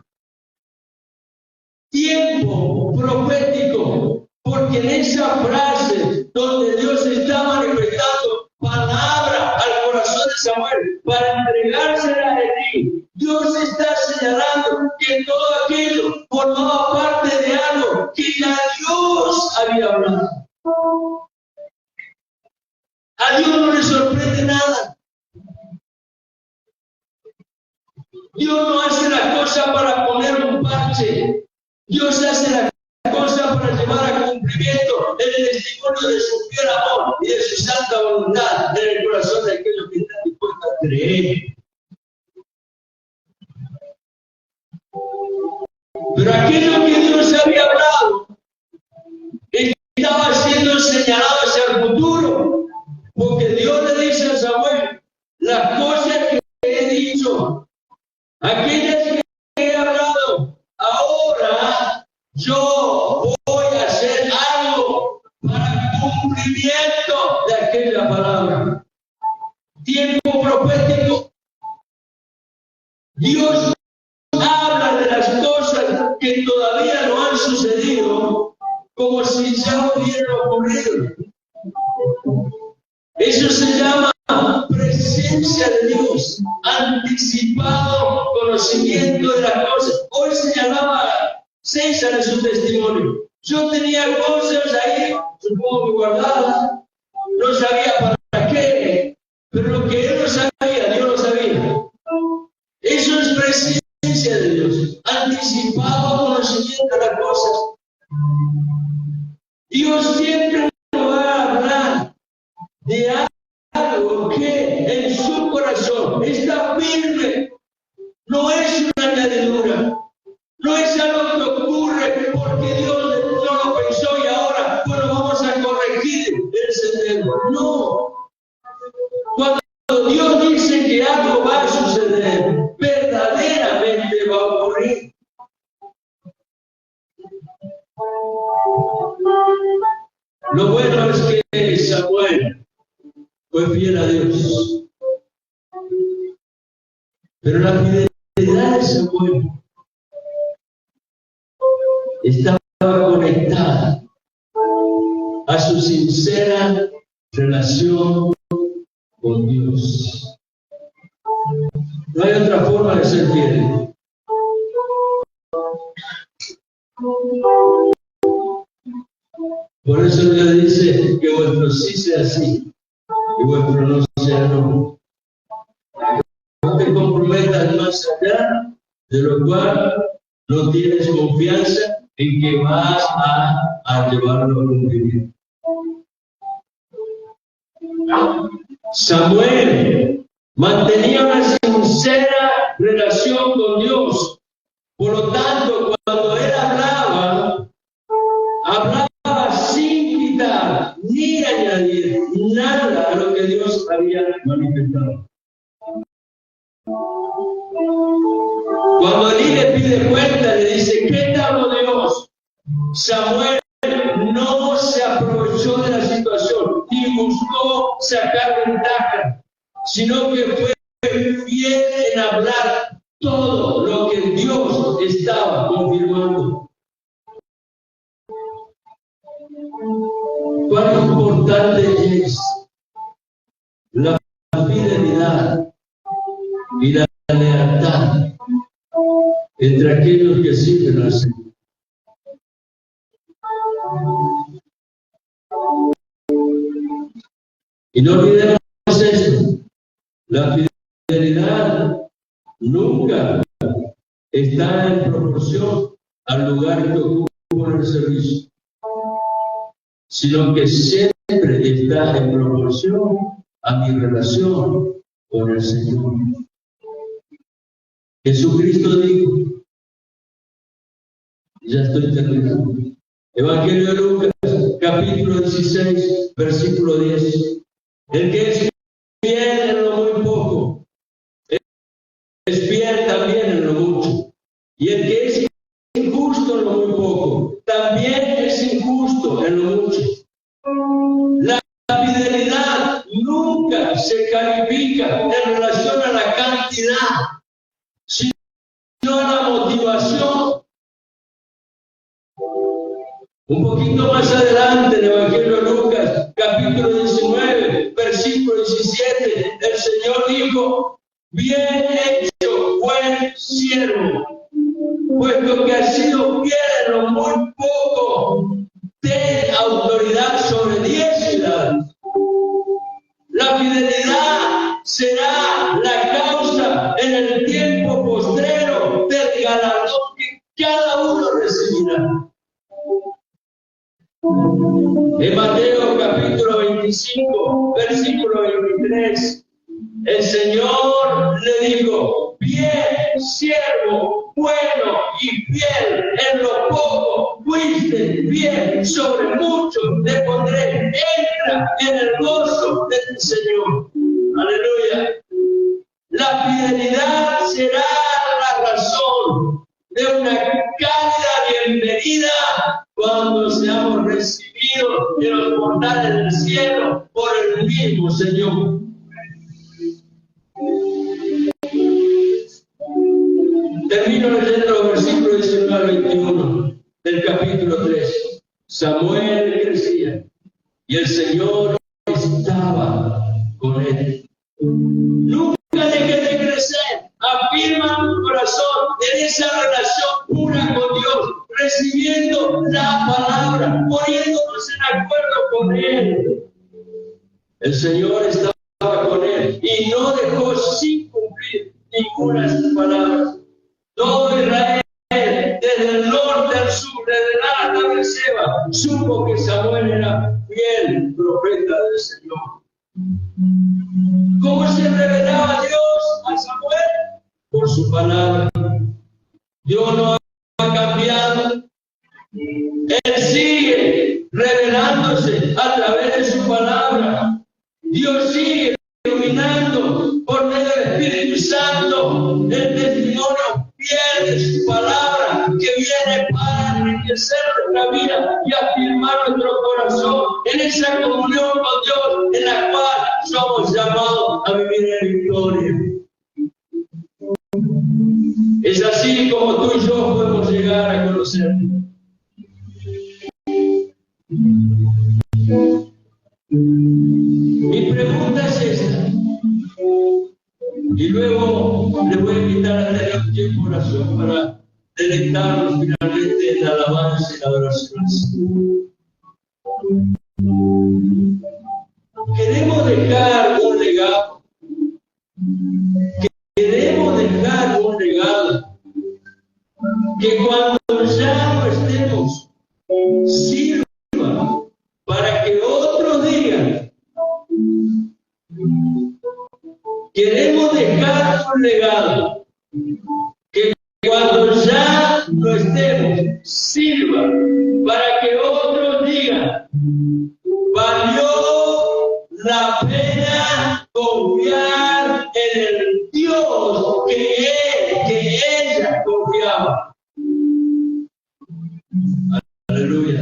Tiempo profético, porque en esa frase donde Dios está manifestando palabra al corazón de Samuel para entregársela a Elí, Dios está señalando que todo aquello formaba parte de algo que ya Dios había hablado. A Dios no le sorprende nada. Dios no hace la cosa para poner un parche. Dios hace la cosa para llevar a cumplimiento el testimonio de su fiel amor y de su santa voluntad en el corazón de aquellos que están dispuestos a creer. Pero aquello que Dios había hablado estaba siendo señalado hacia el futuro, porque Dios le dice a Samuel: las cosas que he dicho, aquellas que he hablado, ahora yo voy a hacer algo para en la palabra. Tiempo profético. Dios habla de las cosas que todavía no han sucedido como si ya hubieran ocurrido. Eso se llama presencia de Dios, anticipado conocimiento de las cosas. Hoy señalaba César en su testimonio. Yo tenía cosas ahí, supongo que guardadas, no sabía para qué, pero lo que él no sabía, Dios lo sabía. Eso es presencia de Dios, anticipado conocimiento de las cosas. Dios siempre nos va a hablar de algo que en su corazón está firme. No es una añadidura, no es algo que ocurre porque Dios no lo pensó y ahora, bueno, vamos a corregir el sendero. No. Cuando Dios dice que algo va a suceder, verdaderamente va a ocurrir. Lo bueno es que Samuel fue fiel a Dios. Pero la fidelidad de Samuel estaba conectada a su sincera relación con Dios. No hay otra forma de ser fiel. Por eso Dios dice que vuestro sí sea sí y vuestro no sea no. No te comprometas más allá de lo cual no tienes confianza en que vas a llevarlo a cumplir. Samuel mantenía una sincera relación con Dios. Por lo tanto, cuando él hablaba sin quitar ni añadir nada a lo que Dios había manifestado. Cuando Elí le pide cuenta, le dice, ¿qué te habló Dios? Samuel no se aprovechó de la situación ni buscó sacar ventaja, sino que fue fiel en hablar todo lo que Dios estaba confirmando. Cuán importante es la fidelidad y la lealtad entre aquellos que sirven al Señor. Y no olvidemos esto, la fidelidad nunca está en proporción al lugar que ocupa en el servicio, sino que siempre está en proporción a mi relación con el Señor. Jesucristo dijo, ya estoy terminando, Evangelio de Lucas, capítulo 16, versículo 10. El que es fiel en lo muy poco, es fiel también en lo mucho. Y el que es injusto en lo muy poco, también es injusto en lo mucho. La fidelidad nunca se califica en relación a la cantidad, sino a la motivación. Un poquito más adelante, en el Evangelio de Lucas, capítulo 19, versículo 17, el Señor dijo, bien hecho, buen siervo, puesto que has sido fiel en lo muy poco, ten autoridad sobre 10 ciudades. La fidelidad será la causa en el tiempo postrero del galardón que cada uno recibirá. En Mateo capítulo 25, versículo 23, el Señor le dijo, bien, siervo, bueno y fiel, en lo poco fuiste fiel, sobre mucho te pondré, entra en el gozo de tu Señor. Aleluya. La fidelidad será la razón de una cálida bienvenida cuando seamos recibidos de los portales del cielo por el bendecimos, Señor. Termino leyendo los versículos 19 al 21 del capítulo 3. Samuel crecía y el Señor estaba con él. Nunca dejes de crecer. Afirma tu corazón en esa relación pura con Dios, recibiendo la palabra, poniéndonos en acuerdo con Él. El Señor estaba con él y no dejó sin cumplir ninguna de sus palabras. Todo Israel, desde el norte al sur, desde Dan hasta Berseba, supo que Samuel era fiel profeta del Señor. ¿Cómo se revelaba Dios a Samuel? Por su palabra. Dios no ha cambiado. Él sigue revelándose a través de su palabra. Dios sigue iluminando por medio del Espíritu Santo el testimonio fiel de su palabra que viene para enriquecer nuestra vida y afirmar nuestro corazón en esa comunión con Dios en la cual somos llamados a vivir en victoria. Es así como tú y yo podemos llegar a conocerlo. Mi pregunta es esta, y luego le voy a invitar a tener un tiempo de oración para deleitarnos finalmente en la alabanza y la adoración. Queremos dejar un legado. Queremos dejar un legado que cuando ya no estemos sirva para que otros digan. Queremos dejar un legado que cuando ya no estemos sirva para que otros digan: valió la pena confiar en el Dios que ella confiaba. Aleluya.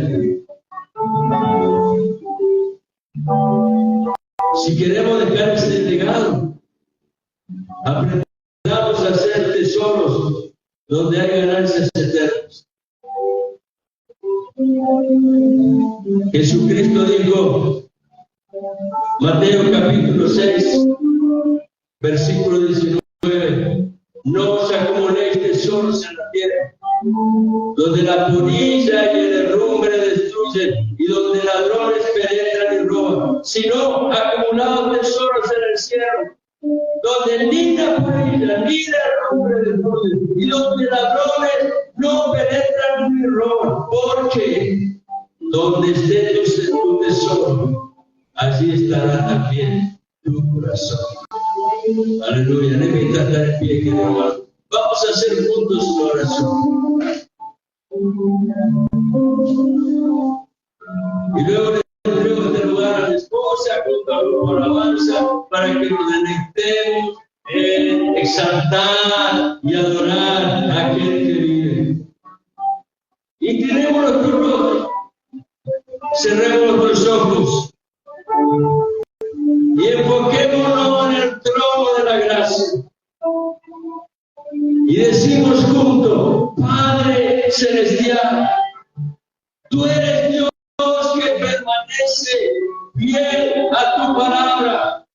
Si queremos dejar este legado, aprendamos a hacer tesoros donde hay ganancias eternas. Jesucristo dijo, Mateo capítulo 6, versículo 19, no os acumuléis tesoros en la tierra, donde la polilla y el herrumbre destruyen y donde ladrones penetran y roban, sino acumulados tesoros en el cielo, donde ni la polilla ni el herrumbre destruyen y donde ladrones no penetran ni roban, porque donde esté tu tesoro, allí estará también tu corazón. Aleluya. Le invito a estar en pie, querido hermano. Vamos a hacer juntos una oración. Y luego le entrego este lugar a mi esposa, junto a la alabanza, para que nos deleitemos en exaltar y adorar a aquel que vive. Inclinemos nuestros rostros, cerremos nuestros ojos y enfoquémonos en el trono de la gracia. Y decimos juntos: Padre Celestial, tú eres Dios que permanece fiel a tu palabra.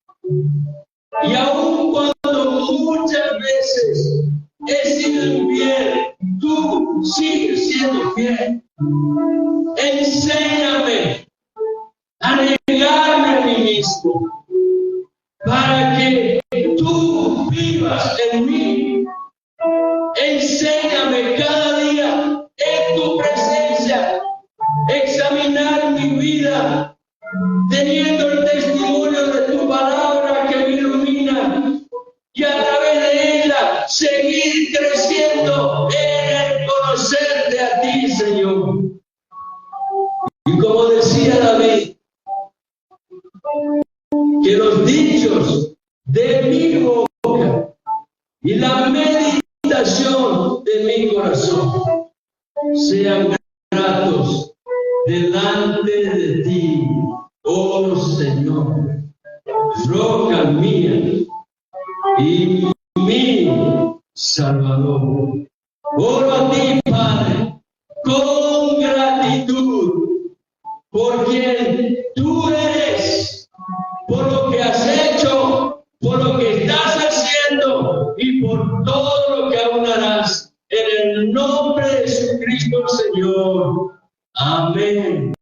Y aun cuando muchas veces he sido infiel, tú sigues siendo fiel. Enséñame a negarme a mí mismo para que tú vivas en mí. Enséñame cada día en tu presencia examinar mi vida, teniendo el testimonio de tu palabra que me ilumina, y a través de ella seguir creciendo en el conocerte a ti, Señor. Y como decía David, que los dichos de mi boca y la meditación de mi corazón sean gratos delante de ti, oh Señor, y mi Salvador. Oro a ti, Padre, con gratitud por quien tú eres, por lo que has hecho, por lo que estás haciendo y por todo lo que aún harás. En el nombre de Jesucristo, Señor. Amén.